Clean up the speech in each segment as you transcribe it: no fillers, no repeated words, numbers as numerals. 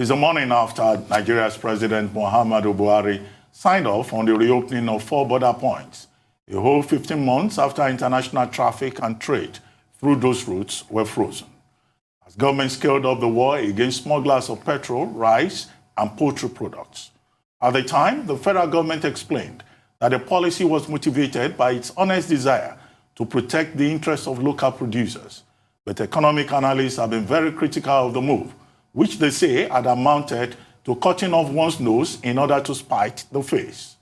It's the morning after Nigeria's President Muhammadu Buhari signed off on the reopening of 4 border points, a whole 15 months after international traffic and trade through those routes were frozen. As government scaled up the war against smugglers of petrol, rice, and poultry products. At the time, the federal government explained that the policy was motivated by its honest desire to protect the interests of local producers. But economic analysts have been very critical of the move, which they say had amounted to cutting off one's nose in order to spite the face.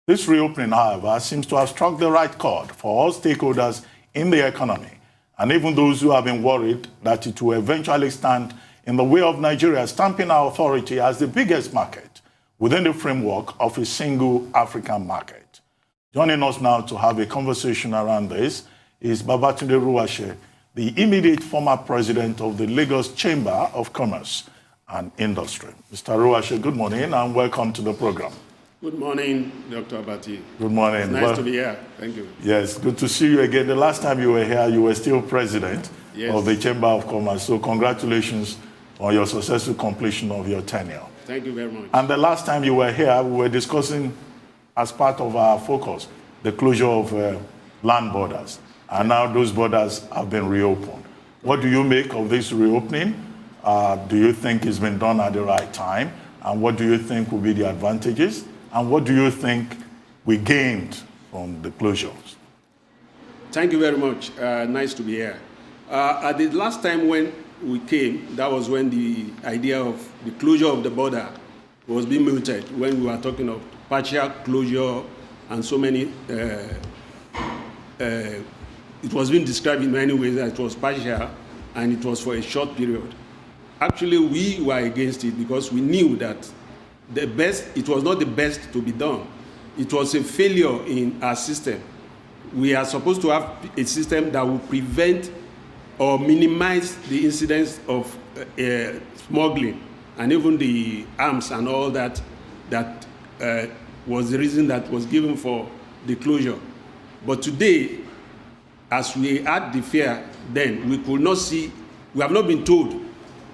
This reopening, however, seems to have struck the right chord for all stakeholders in the economy, and even those who have been worried that it will eventually stand in the way of Nigeria stamping our authority as the biggest market within the framework of a single African market. Joining us now to have a conversation around this is Babatunde Ruwase, the immediate former president of the Lagos Chamber of Commerce and Industry. Mr. Ruwase, good morning and welcome to the program. Good morning, Dr. Abati. Good morning. It's nice to be here. Thank you. Yes, good to see you again. The last time you were here, you were still president of the Chamber of Commerce. So congratulations on your successful completion of your tenure. Thank you very much. And the last time you were here, we were discussing, as part of our focus, the closure of land borders. And now those borders have been reopened. What do you make of this reopening? Do you think it's been done at the right time? And what do you think will be the advantages? And what do you think we gained from the closures? Thank you very much. Nice to be here. At the last time when we came, that was when the idea of the closure of the border was being mooted, when we were talking of partial closure and so many. It was being described in many ways that it was partial and it was for a short period. Actually, we were against it because we knew that it was not the best to be done. It was a failure in our system. We are supposed to have a system that will prevent or minimize the incidence of smuggling and even the arms and all that was the reason that was given for the closure. But today, as we had the fear then, we could not see, we have not been told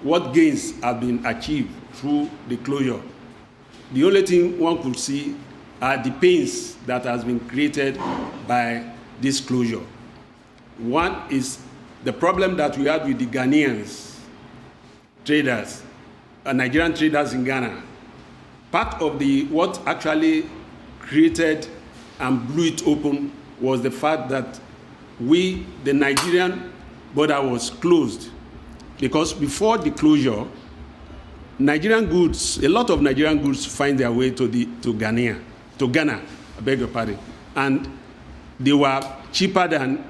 what gains have been achieved through the closure. The only thing one could see are the pains that has been created by this closure. One is the problem that we had with the Ghanaians, traders, Nigerian traders in Ghana. Part of what actually created and blew it open was the fact that the Nigerian border was closed. Because before the closure, Nigerian goods, a lot of Nigerian goods find their way to Ghana, I beg your pardon. And they were cheaper than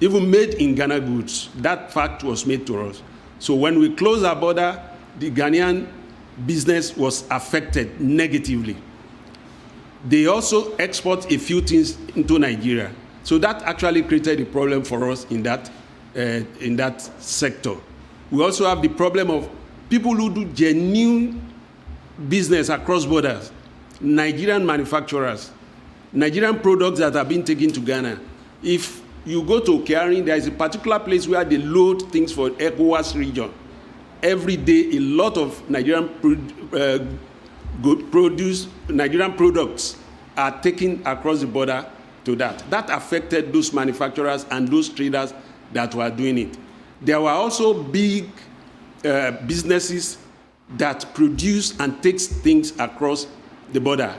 even made in Ghana goods. That fact was made to us. So when we closed our border, the Ghanaian business was affected negatively. They also export a few things into Nigeria. So that actually created a problem for us in that sector. We also have the problem of people who do genuine business across borders, Nigerian manufacturers, Nigerian products that are being taken to Ghana. If you go to Okearin, there is a particular place where they load things for ECOWAS region. Every day, a lot of Nigerian Nigerian products are taken across the border to that. That affected those manufacturers and those traders that were doing it. There were also big businesses that produce and takes things across the border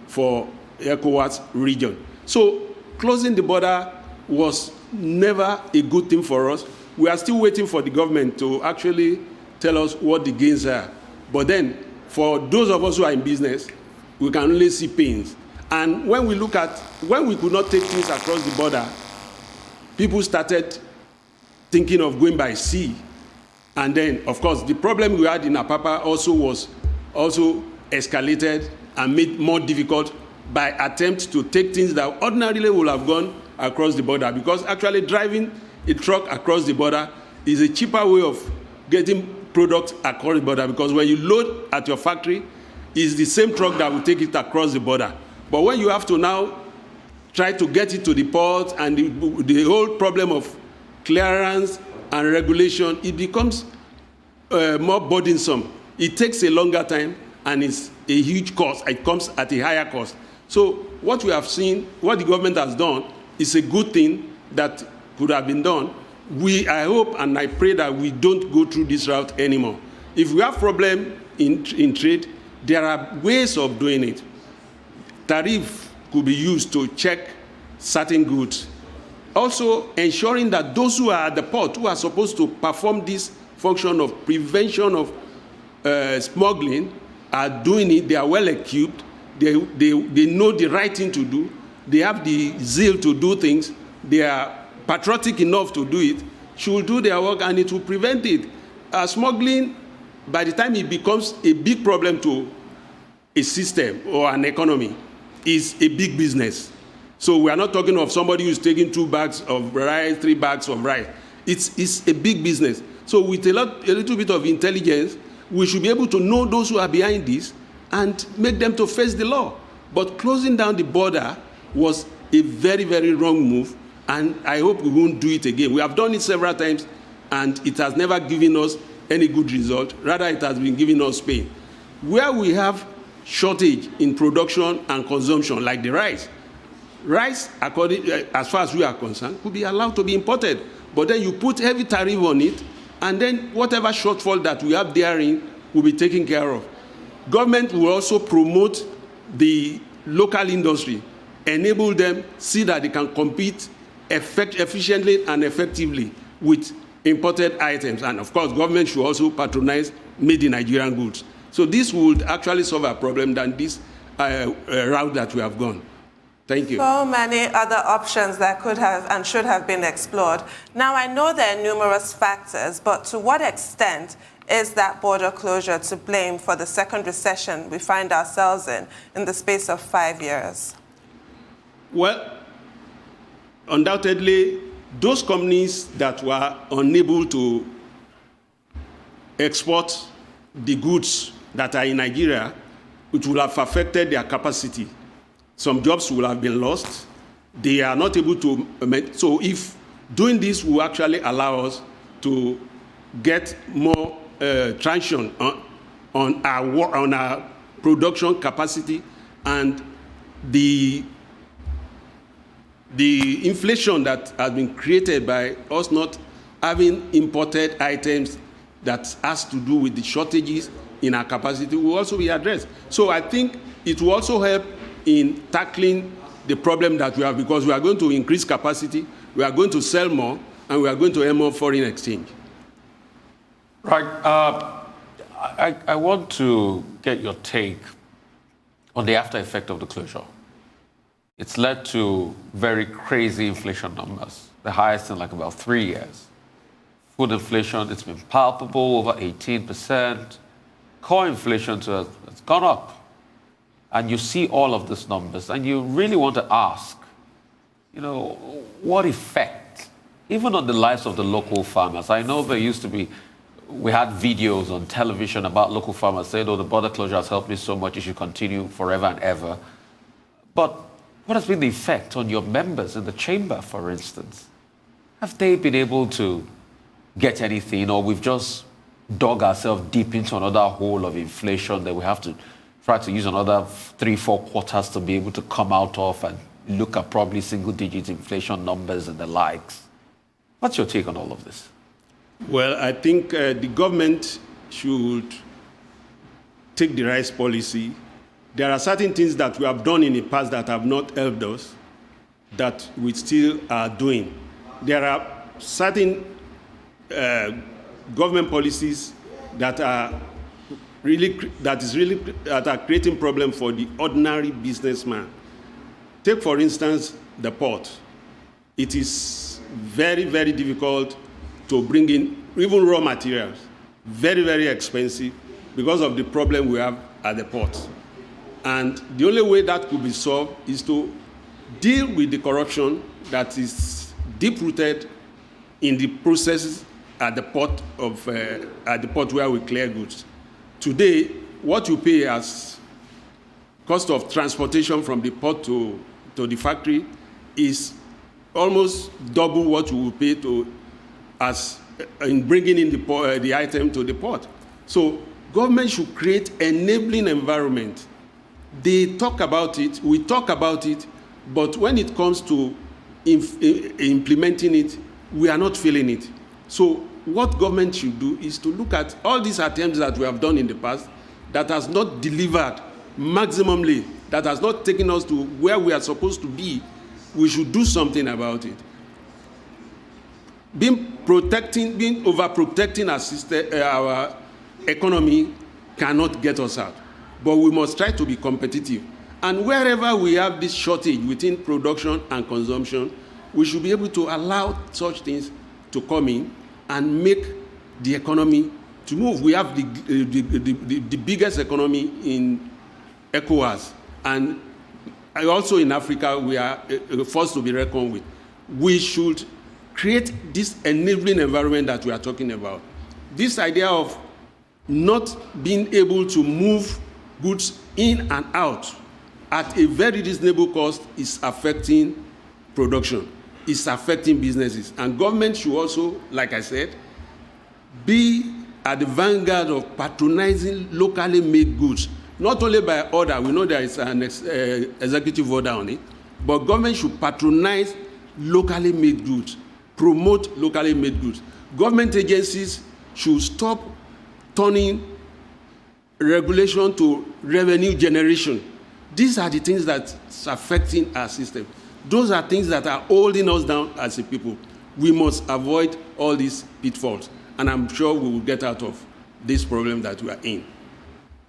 for ECOWAS region. So closing the border was never a good thing for us. We are still waiting for the government to actually tell us what the gains are. But then, for those of us who are in business, we can only see pains. And when we could not take things across the border, people started thinking of going by sea. And then, of course, the problem we had in Apapa was escalated and made more difficult by attempts to take things that ordinarily would have gone across the border. Because actually driving a truck across the border is a cheaper way of getting products across the border, because when you load at your factory, it's the same truck that will take it across the border. But when you have to now try to get it to the port and the whole problem of clearance and regulation, it becomes more burdensome It takes a longer time and it's a huge cost. It comes at a higher cost. So what we have seen, what the government has done, is a good thing that could have been done. I hope and I pray that we don't go through this route anymore. If we have problem in trade, there are ways of doing it. Tariff could be used to check certain goods. Also ensuring that those who are at the port, who are supposed to perform this function of prevention of smuggling, are doing it. They are well equipped. They know the right thing to do. They have the zeal to do things. They are patriotic enough to do it. Should do their work, and it will prevent it. Smuggling, by the time it becomes a big problem to a system or an economy, is a big business. So we are not talking of somebody who's taking 2 bags of rice, 3 bags of rice. It's a big business. So with a little bit of intelligence, we should be able to know those who are behind this and make them to face the law. But closing down the border was a very, very wrong move, and I hope we won't do it again. We have done it several times, and it has never given us any good result. Rather, it has been giving us pain. Where we have shortage in production and consumption, like the rice, as far as we are concerned, could be allowed to be imported. But then you put heavy tariff on it, and then whatever shortfall that we have therein will be taken care of. Government will also promote the local industry, enable them, see that they can compete efficiently and effectively with imported items. And of course, government should also patronize made in Nigerian goods. So this would actually solve a problem than this route that we have gone. Thank you. So many other options that could have and should have been explored. Now, I know there are numerous factors, but to what extent is that border closure to blame for the second recession we find ourselves in the space of 5 years? Well, undoubtedly, those companies that were unable to export the goods that are in Nigeria, which will have affected their capacity. Some jobs will have been lost. They are not able to, so if doing this will actually allow us to get more traction on our production capacity, and the inflation that has been created by us not having imported items that has to do with the shortages in our capacity will also be addressed. So I think it will also help in tackling the problem that we have, because we are going to increase capacity, we are going to sell more, and we are going to earn more foreign exchange. Right. I want to get your take on the after effect of the closure. It's led to very crazy inflation numbers, the highest in like about 3 years. Food inflation, it's been palpable, over 18%. Core inflation has gone up. And you see all of these numbers, and you really want to ask, what effect, even on the lives of the local farmers? I know there used to be, we had videos on television about local farmers saying, the border closure has helped me so much, it should continue forever and ever. But what has been the effect on your members in the chamber, for instance? Have they been able to get anything, or we've just dug ourselves deep into another hole of inflation that we have to try to use another 3-4 quarters to be able to come out of and look at probably single-digit inflation numbers and the likes? What's your take on all of this? Well, I think the government should take the rice policy. There are certain things that we have done in the past that have not helped us, that we still are doing. There are certain government policies that are creating problem for the ordinary businessman. Take, for instance, the port. It is very, very difficult to bring in even raw materials, very, very expensive because of the problem we have at the port. And the only way that could be solved is to deal with the corruption that is deep-rooted in the processes at the port where we clear goods. Today, what you pay as cost of transportation from the port to the factory is almost double what you will pay in bringing in the item to the port. So government should create enabling environment. They talk about it, we talk about it, but when it comes to implementing it, we are not feeling it. So what government should do is to look at all these attempts that we have done in the past that has not delivered maximally, that has not taken us to where we are supposed to be. We should do something about it. Being overprotecting our economy cannot get us out. But we must try to be competitive. And wherever we have this shortage within production and consumption, we should be able to allow such things to come in and make the economy to move. We have the biggest economy in ECOWAS, and also in Africa, we are a force to be reckoned with. We should create this enabling environment that we are talking about. This idea of not being able to move goods in and out at a very reasonable cost is affecting production, is affecting businesses. And government should also, like I said, be at the vanguard of patronizing locally made goods, not only by order. We know there is an executive order on it, but government should patronize locally made goods, promote locally made goods. Government agencies should stop turning regulation to revenue generation. These are the things that are affecting our system. Those are things that are holding us down as a people. We must avoid all these pitfalls, and I'm sure we will get out of this problem that we are in.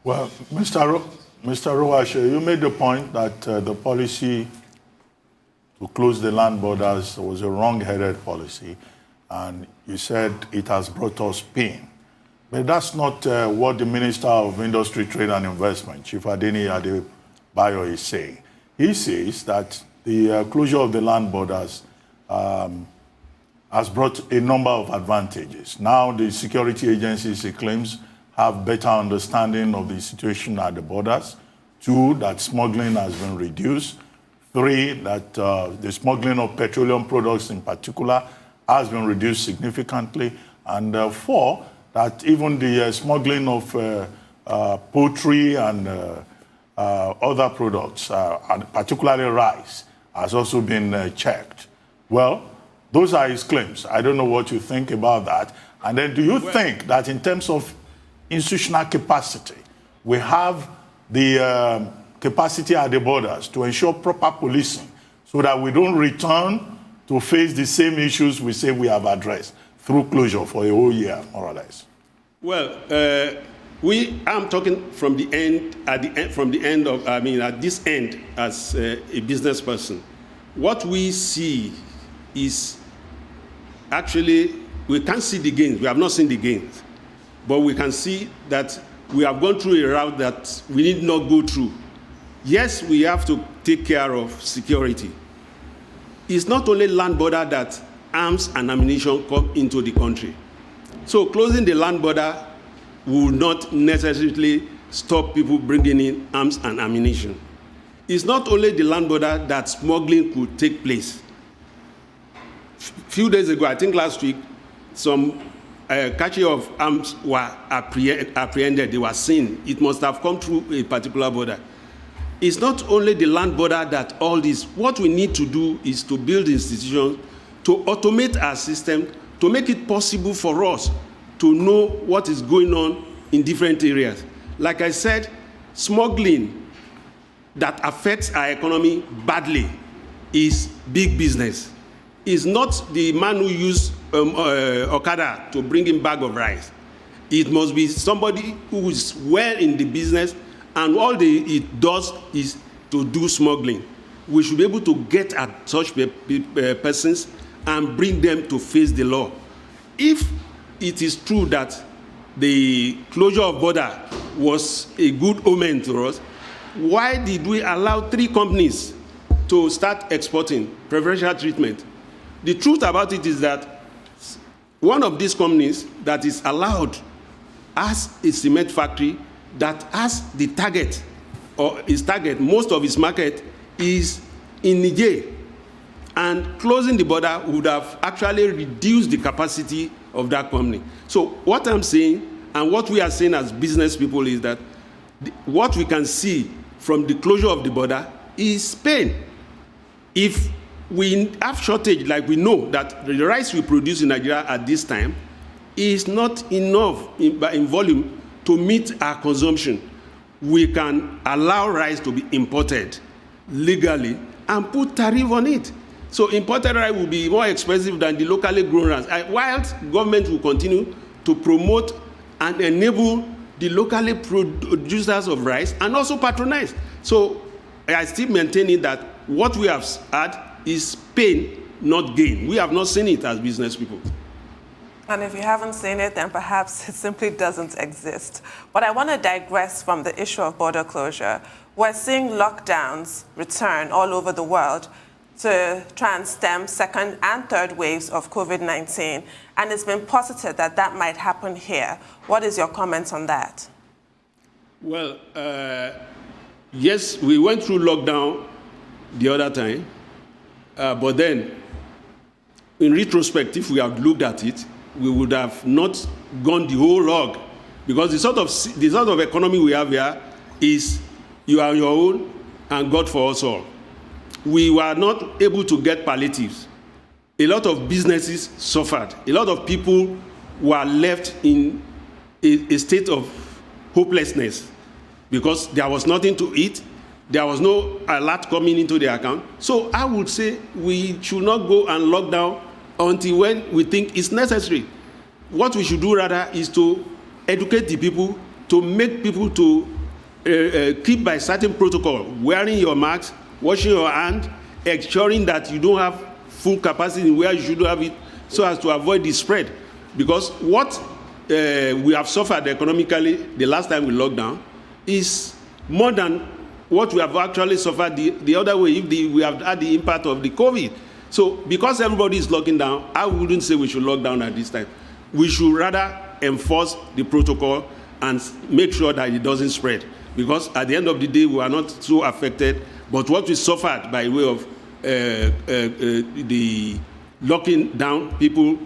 Well, Mr. Ruwase, you made the point that the policy to close the land borders was a wrong-headed policy, and you said it has brought us pain. But that's not what the Minister of Industry, Trade and Investment, Chief Adeni Adebayo, is saying. He says that the closure of the land borders has brought a number of advantages. Now the security agencies, he claims, have better understanding of the situation at the borders. 2, that smuggling has been reduced. 3, that the smuggling of petroleum products in particular has been reduced significantly. And 4, that even the smuggling of poultry and other products, and particularly rice, has also been checked. Well, those are his claims. I don't know what you think about that. And then do you think that in terms of institutional capacity, we have the capacity at the borders to ensure proper policing so that we don't return to face the same issues we say we have addressed through closure for a whole year, more or less? Well, I'm talking from the end, at this end as a business person. What we see is actually, we can't see the gains. We have not seen the gains. But we can see that we have gone through a route that we need not go through. Yes, we have to take care of security. It's not only land border that arms and ammunition come into the country. So closing the land border will not necessarily stop people bringing in arms and ammunition. It's not only the land border that smuggling could take place. Few days ago, I think last week, some catching of arms were apprehended. They were seen. It must have come through a particular border. It's not only the land border that all this. What we need to do is to build institutions, to automate our system, to make it possible for us to know what is going on in different areas. Like I said, smuggling that affects our economy badly is big business. It's not the man who used Okada to bring in a bag of rice. It must be somebody who is well in the business, and all it does is to do smuggling. We should be able to get at such persons and bring them to face the law. If it is true that the closure of border was a good omen to us, why did we allow 3 companies to start exporting preferential treatment? The truth about it is that one of these companies that is allowed has a cement factory that has the target, or its target, most of its market is in Niger. And closing the border would have actually reduced the capacity of that company. So what I'm saying, And what we are saying as business people is that what we can see from the closure of the border is pain. If we have shortage, like we know that the rice we produce in Nigeria at this time is not enough in volume to meet our consumption, we can allow rice to be imported legally and put tariff on it. So imported rice will be more expensive than the locally grown rice, while government will continue to promote and enable the locally producers of rice and also patronize. So I still maintaining that what we have had is pain, not gain. We have not seen it as business people. And if you haven't seen it, then perhaps it simply doesn't exist. But I want to digress from the issue of border closure. We're seeing lockdowns return all over the world to try and stem second and third waves of COVID-19. And it's been posited that that might happen here. What is your comment on that? Well, yes, we went through lockdown the other time. But then, in retrospect, if we have looked at it, we would have not gone the whole log, because the sort of economy we have here is you are your own and God for us all. We were not able to get palliatives. A lot of businesses suffered. A lot of people were left in a state of hopelessness because there was nothing to eat. There was no alert coming into their account. So I would say we should not go and lock down until when we think it's necessary. What we should do rather is to educate the people, to make people to keep by certain protocol, wearing your mask, washing your hand, ensuring that you don't have full capacity where you should have it, so as to avoid the spread. Because what we have suffered economically the last time we locked down is more than what we have actually suffered the other way if we have had the impact of the COVID. So because everybody is locking down, I wouldn't say we should lock down at this time. We should rather enforce the protocol and make sure that it doesn't spread. Because at the end of the day, we are not so affected, but what we suffered by way of the locking down people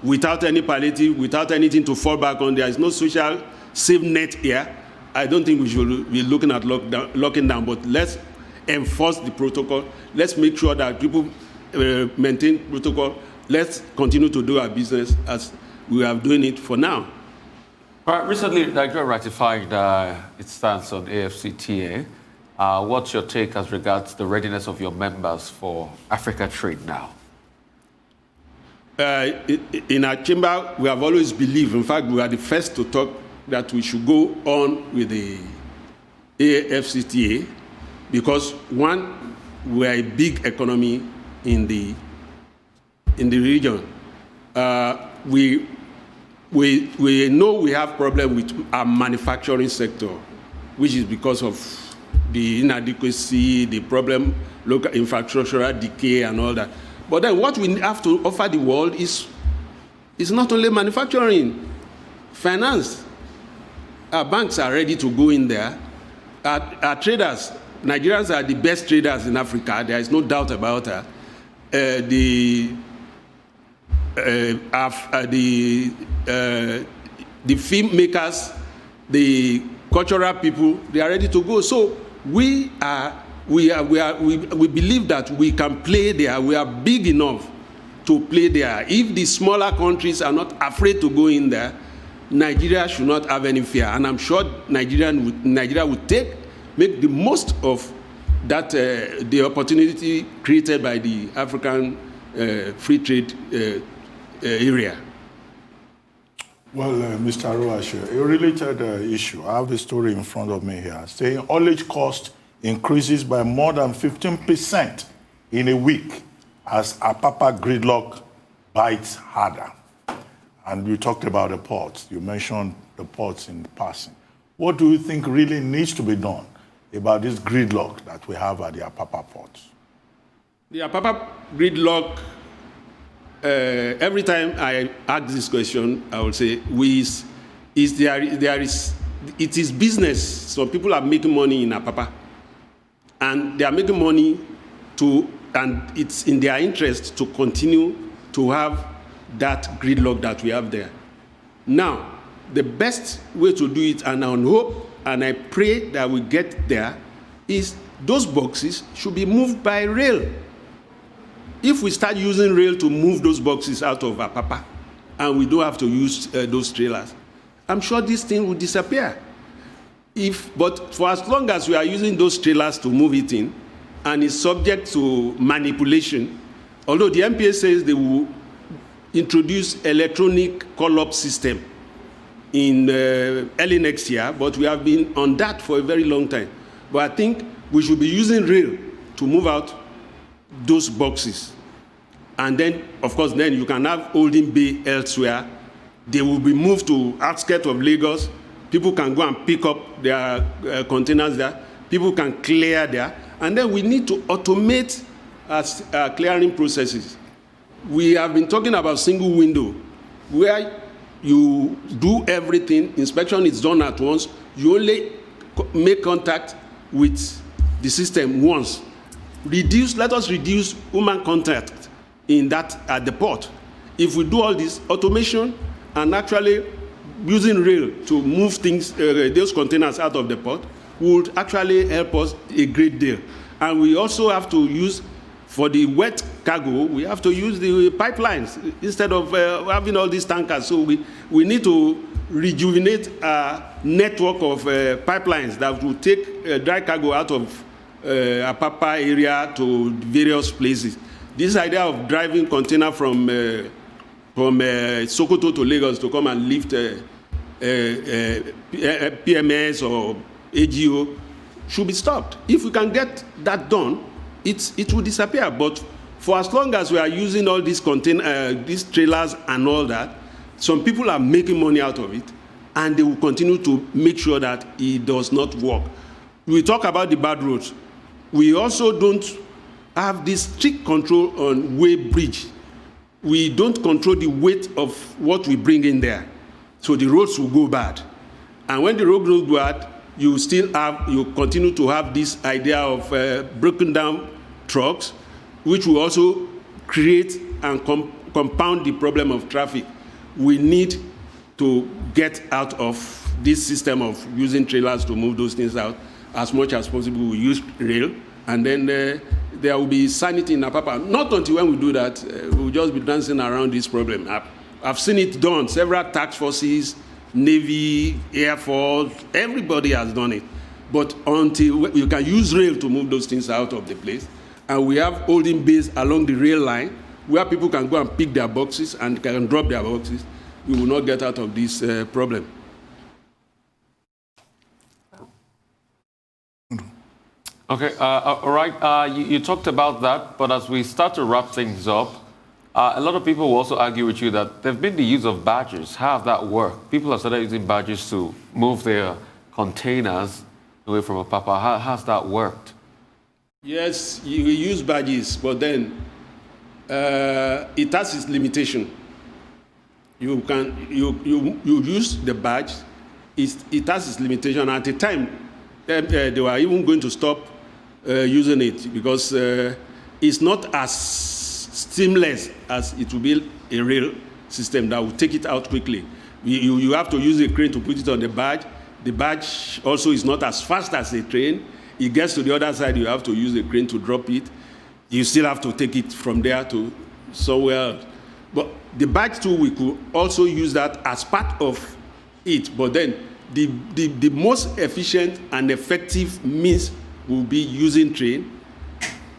without any palliative, without anything to fall back on, there is no social safe net here. I don't think we should be looking at locking down, but let's enforce the protocol. Let's make sure that people maintain protocol. Let's continue to do our business as we are doing it for now. Recently, Nigeria ratified its stance on AfCFTA. What's your take as regards the readiness of your members for Africa trade now? In our chamber, we have always believed, in fact, we are the first to talk that we should go on with the AfCFTA because, one, we are a big economy in the region. We know we have problem with our manufacturing sector, which is because of the inadequacy, the problem, local infrastructural decay and all that. But then what we have to offer the world is not only manufacturing, finance. Our banks are ready to go in there. Our traders, Nigerians are the best traders in Africa. There is no doubt about that. The film makers, the cultural people, they are ready to go. So we believe that we can play there. We are big enough to play there. If the smaller countries are not afraid to go in there, Nigeria should not have any fear. And I'm sure Nigeria would make the most of that the opportunity created by the African free trade area. Well, Mr. Ruwase, a related issue. I have the story in front of me here, saying haulage cost increases by more than 15% in a week as Apapa gridlock bites harder. And you talked about the ports. You mentioned the ports in passing. What do you think really needs to be done about this gridlock that we have at the Apapa ports? The Apapa gridlock, every time I ask this question, I will say, it is business. So people are making money in Apapa. And they are making money and it's in their interest to continue to have that gridlock that we have there. Now, the best way to do it, and I hope and I pray that we get there, is those boxes should be moved by rail. If we start using rail to move those boxes out of Apapa, and we don't have to use those trailers, I'm sure this thing will disappear. But for as long as we are using those trailers to move it in, and it's subject to manipulation, although the MPA says they will introduce electronic call-up system in early next year, but we have been on that for a very long time. But I think we should be using rail to move out those boxes. And then, of course, then you can have holding bay elsewhere. They will be moved to outskirts of Lagos. People can go and pick up their containers there. People can clear there. And then we need to automate clearing processes. We have been talking about single window, where you do everything, inspection is done at once, you only make contact with the system once. Let us reduce human contact at the port. If we do all this automation and actually using rail to move things, those containers out of the port, would actually help us a great deal. And we also have to use, for the wet cargo, we have to use the pipelines instead of having all these tankers. So we need to rejuvenate a network of pipelines that will take dry cargo out of Apapa area to various places. This idea of driving container from Sokoto to Lagos to come and lift PMS or AGO should be stopped. If we can get that done, it will disappear. But for as long as we are using all these these trailers and all that, some people are making money out of it, and they will continue to make sure that it does not work. We talk about the bad roads. We also don't have this strict control on way bridge. We don't control the weight of what we bring in there. So the roads will go bad. And when the road goes bad, you continue to have this idea of broken down trucks, which will also create and compound the problem of traffic. We need to get out of this system of using trailers to move those things out. As much as possible, we use rail, and then there will be sanity in Apapa. Not until when we do that, we'll just be dancing around this problem. I've seen it done. Several task forces, Navy, Air Force, everybody has done it. But until you can use rail to move those things out of the place, and we have holding bays along the rail line where people can go and pick their boxes and can drop their boxes, we will not get out of this problem. Okay, all right. You talked about that, but as we start to wrap things up, a lot of people will also argue with you that there's been the use of badges. How has that worked? People have started using badges to move their containers away from Apapa. How has that worked? Yes, you use badges, but then it has its limitation. You use the badge. It has its limitation. At the time, they were even going to stop using it because it's not as seamless as it will be a rail system that will take it out quickly. You have to use a crane to put it on the badge. The badge also is not as fast as a train. It gets to the other side, you have to use a crane to drop it. You still have to take it from there to somewhere else. But the badge too, we could also use that as part of it. But then the most efficient and effective means will be using train,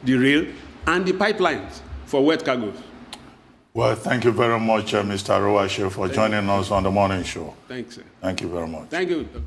the rail, and the pipelines for wet cargoes. Well, thank you very much, Mr. Ruwase, for joining us on the morning show. Thanks, sir. Thank you very much. Thank you, Dr.